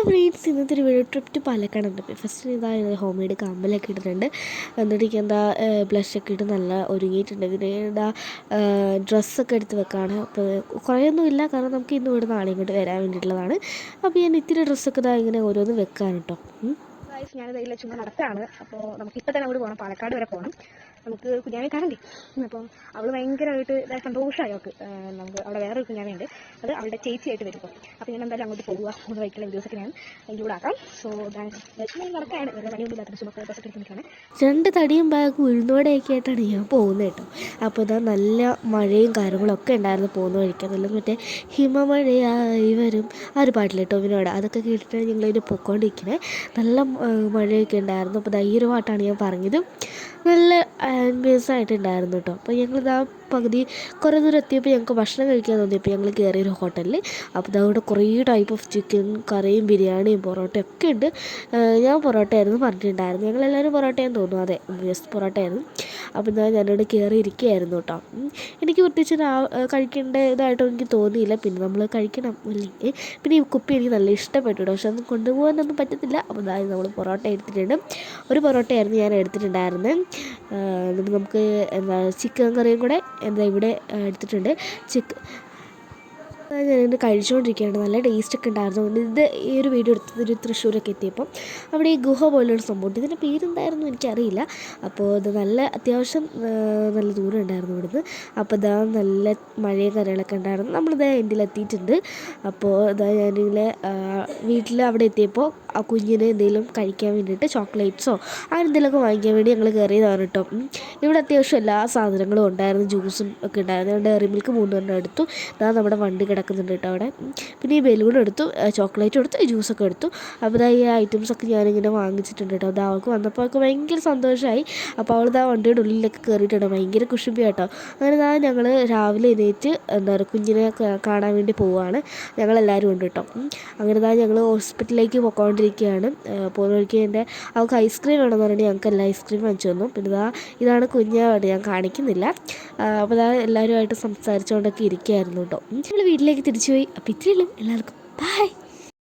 Friends, ഇന്നത്തെ ഒരു video trip to പാലക്കാടുണ്ട്. First ഇതായത് ഹോം മെയ്ഡ് കമ്മലൊക്കെ ഇട്ടിട്ടുണ്ട്. എന്നിട്ട് എന്താ ബ്ലഷൊക്കെ ഇട്ട് നല്ല ഒരുങ്ങിയിട്ടുണ്ട്. ഇതിന് എന്താ ഡ്രസ്സൊക്കെ എടുത്ത് വെക്കാണ്. അപ്പോൾ കുറേയൊന്നും ഇല്ല, കാരണം നമുക്ക് ഇന്ന് ഇവിടെ നാളെ ഇങ്ങോട്ട് വരാൻ വേണ്ടിയിട്ടുള്ളതാണ്. അപ്പോൾ ഞാൻ ഇത്തിരി ഡ്രസ്സൊക്കെ ഇതാ ഇങ്ങനെ ഓരോന്ന് വെക്കാൻ കേട്ടോ. ഞാനിത് ഇതിൽ ചുമ്മാ നടത്താണ്. അപ്പോൾ നമുക്ക് ഇപ്പം തന്നെ അങ്ങോട്ട് പോകണം, പാലക്കാട് വരെ പോകണം. നമുക്ക് കുഞ്ഞാവെ കാണണ്ടേ. അപ്പം അവൾ ഭയങ്കരമായിട്ട് സന്തോഷമായി. അവൾക്ക് നമുക്ക് അവിടെ വേറൊരു കുഞ്ഞാവയുണ്ട്, അത് അവളുടെ ചേച്ചിയായിട്ട് വരും. അപ്പോൾ ഞാൻ എന്തായാലും അങ്ങോട്ട് പോകുക. ഒന്ന് വൈക്കുള്ള വീഡിയോസൊക്കെ ഞാൻ ഇൻക്ലൂഡ് ആക്കാം. സോ നടക്കാണ്, വേറെ പണിയൊന്നും ഇല്ലാത്ത ചുമക്ക ബസ്സൊക്കെ എടുത്തിട്ടാണ്. 2 തടിയും ബാഗും ഉഴുന്നോടെയൊക്കെ ആയിട്ടാണ് ഞാൻ പോകുന്നത് കേട്ടോ. അപ്പോൾ ഇതാ നല്ല മഴയും കാര്യങ്ങളൊക്കെ ഉണ്ടായിരുന്നു പോകുന്ന വഴിക്ക്. നല്ല മറ്റേ ഹിമമഴയായി വരും ആ ഒരു പാട്ടില്ലേ ടോവിനോട്, അതൊക്കെ കേട്ടിട്ടാണ് ഞങ്ങളിതിന് പൊയ്ക്കൊണ്ടിരിക്കുന്നത്. നല്ല മഴയൊക്കെ ഉണ്ടായിരുന്നു. അപ്പോൾ ഈ ഒരു പാട്ടാണ് ഞാൻ പറഞ്ഞത്. നല്ല ആംബിയൻസ് ആയിട്ടുണ്ടായിരുന്നു കേട്ടോ. അപ്പോൾ ഞങ്ങളിതാ പകുതി കുറേ ദൂരം എത്തിയപ്പോൾ ഞങ്ങൾക്ക് ഭക്ഷണം കഴിക്കാൻ തോന്നിയപ്പോൾ ഞങ്ങൾ കയറിയൊരു ഹോട്ടലിൽ. അപ്പോൾ അതവിടെ കുറേ ടൈപ്പ് ഓഫ് ചിക്കൻ കറിയും ബിരിയാണിയും പൊറോട്ടയും ഒക്കെ ഉണ്ട്. ഞാൻ പൊറോട്ട ആയിരുന്നു പറഞ്ഞിട്ടുണ്ടായിരുന്നു. ഞങ്ങളെല്ലാവരും പൊറോട്ടയെന്ന് തോന്നുന്നു. അതെ, ജസ്റ്റ് പൊറോട്ട ആയിരുന്നു. അപ്പോൾ ഞാനവിടെ കയറി ഇരിക്കുകയായിരുന്നു കേട്ടോ. എനിക്ക് പ്രത്യേകിച്ച് കഴിക്കേണ്ട ഇതായിട്ടോ എനിക്ക് തോന്നിയില്ല. പിന്നെ നമ്മൾ കഴിക്കണം അല്ലെങ്കിൽ പിന്നെ ഈ കുപ്പി എനിക്ക് നല്ല ഇഷ്ടപ്പെട്ടു കേട്ടോ. പക്ഷെ ഒന്നും കൊണ്ടുപോകാനൊന്നും പറ്റത്തില്ല. അപ്പോൾ അതായത് നമ്മൾ പൊറോട്ട എടുത്തിട്ടുണ്ട്. ഒരു പൊറോട്ടയായിരുന്നു ഞാൻ എടുത്തിട്ടുണ്ടായിരുന്നത്. എന്നിട്ട് നമുക്ക് എന്താ ചിക്കൻ കറിയും കൂടെ ഇവിടെ എടുത്തിട്ടുണ്ട്. ഞാനിത് കഴിച്ചുകൊണ്ടിരിക്കുകയാണ്. നല്ല ടേസ്റ്റൊക്കെ ഉണ്ടായിരുന്നു. ഇത് ഈ ഒരു വീഡിയോ എടുത്തത് ഒരു തൃശ്ശൂരൊക്കെ എത്തിയപ്പം അവിടെ ഈ ഗുഹ പോലെയുള്ള സംഭവം, ഇതിൻ്റെ പേരെന്തായിരുന്നു എനിക്കറിയില്ല. അപ്പോൾ ഇത് നല്ല അത്യാവശ്യം നല്ല ദൂരം ഉണ്ടായിരുന്നു ഇവിടുന്ന്. അപ്പോൾ ഇതാ നല്ല മഴയും കാര്യങ്ങളൊക്കെ ഉണ്ടായിരുന്നു. നമ്മളിത് എത്തിയിട്ടുണ്ട്. അപ്പോൾ ഇതാ ഞാനിങ്ങനെ വീട്ടിൽ അവിടെ എത്തിയപ്പോൾ ആ കുഞ്ഞിന് എന്തെങ്കിലും കഴിക്കാൻ വേണ്ടിയിട്ട് ചോക്ലേറ്റ്സോ അങ്ങനെ എന്തെങ്കിലുമൊക്കെ വാങ്ങിക്കാൻ വേണ്ടി ഞങ്ങൾ കയറിയതാണ് കേട്ടോ. ഇവിടെ അത്യാവശ്യം എല്ലാ സാധനങ്ങളും ഉണ്ടായിരുന്നു. ജ്യൂസും ഒക്കെ ഉണ്ടായിരുന്നു. ഡയറി മിൽക്ക് 3 എടുത്തു. ഇതാ നമ്മുടെ വണ്ടി കിടക്കുന്നുണ്ട് കേട്ടോ അവിടെ. പിന്നെ ഈ ബലൂൺ എടുത്തു, ചോക്ലേറ്റും എടുത്തു, ജ്യൂസൊക്കെ എടുത്തു. അപ്പോൾ ഇതാ ഈ ഐറ്റംസൊക്കെ ഞാനിങ്ങനെ വാങ്ങിച്ചിട്ടുണ്ട് കേട്ടോ. അത് അവൾക്ക് വന്നപ്പോൾ അവൾക്ക് ഭയങ്കര സന്തോഷമായി. അപ്പോൾ അവളിതാ വണ്ടിയുടെ ഉള്ളിലൊക്കെ കയറിയിട്ടുണ്ട്. ഭയങ്കര കുശുമ്പി കേട്ടോ. അങ്ങനെ ഇതാ ഞങ്ങൾ രാവിലെ എണീറ്റ് എന്താ പറയുക കുഞ്ഞിനെ കാണാൻ വേണ്ടി പോവുകയാണ്. ഞങ്ങളെല്ലാവരും ഉണ്ട് കേട്ടോ. അങ്ങനെ ഇതാ ഞങ്ങൾ ഹോസ്പിറ്റലിലേക്ക് പോയിക്കൊണ്ടിരിക്കുകയാണ്. പോകുന്ന വഴിക്ക് അവൾക്ക് ഐസ്ക്രീം വേണമെന്ന് പറഞ്ഞിട്ട് ഞങ്ങൾക്ക് എല്ലാ ഐസ്ക്രീം വാങ്ങിച്ചു തന്നു. പിന്നെ ഇതാണ് കുഞ്ഞാവായിട്ട് ഞാൻ കാണിക്കുന്നില്ല. അപ്പോൾ ഇതാ എല്ലാവരുമായിട്ട് സംസാരിച്ചുകൊണ്ടൊക്കെ ഇരിക്കുകയായിരുന്നു കേട്ടോ. ഞങ്ങൾ വീട്ടിലേക്ക് തിരിച്ചു പോയി. അപ്പോൾ ഇത്രയേ ഉള്ളൂ. എല്ലാവർക്കും ബൈ.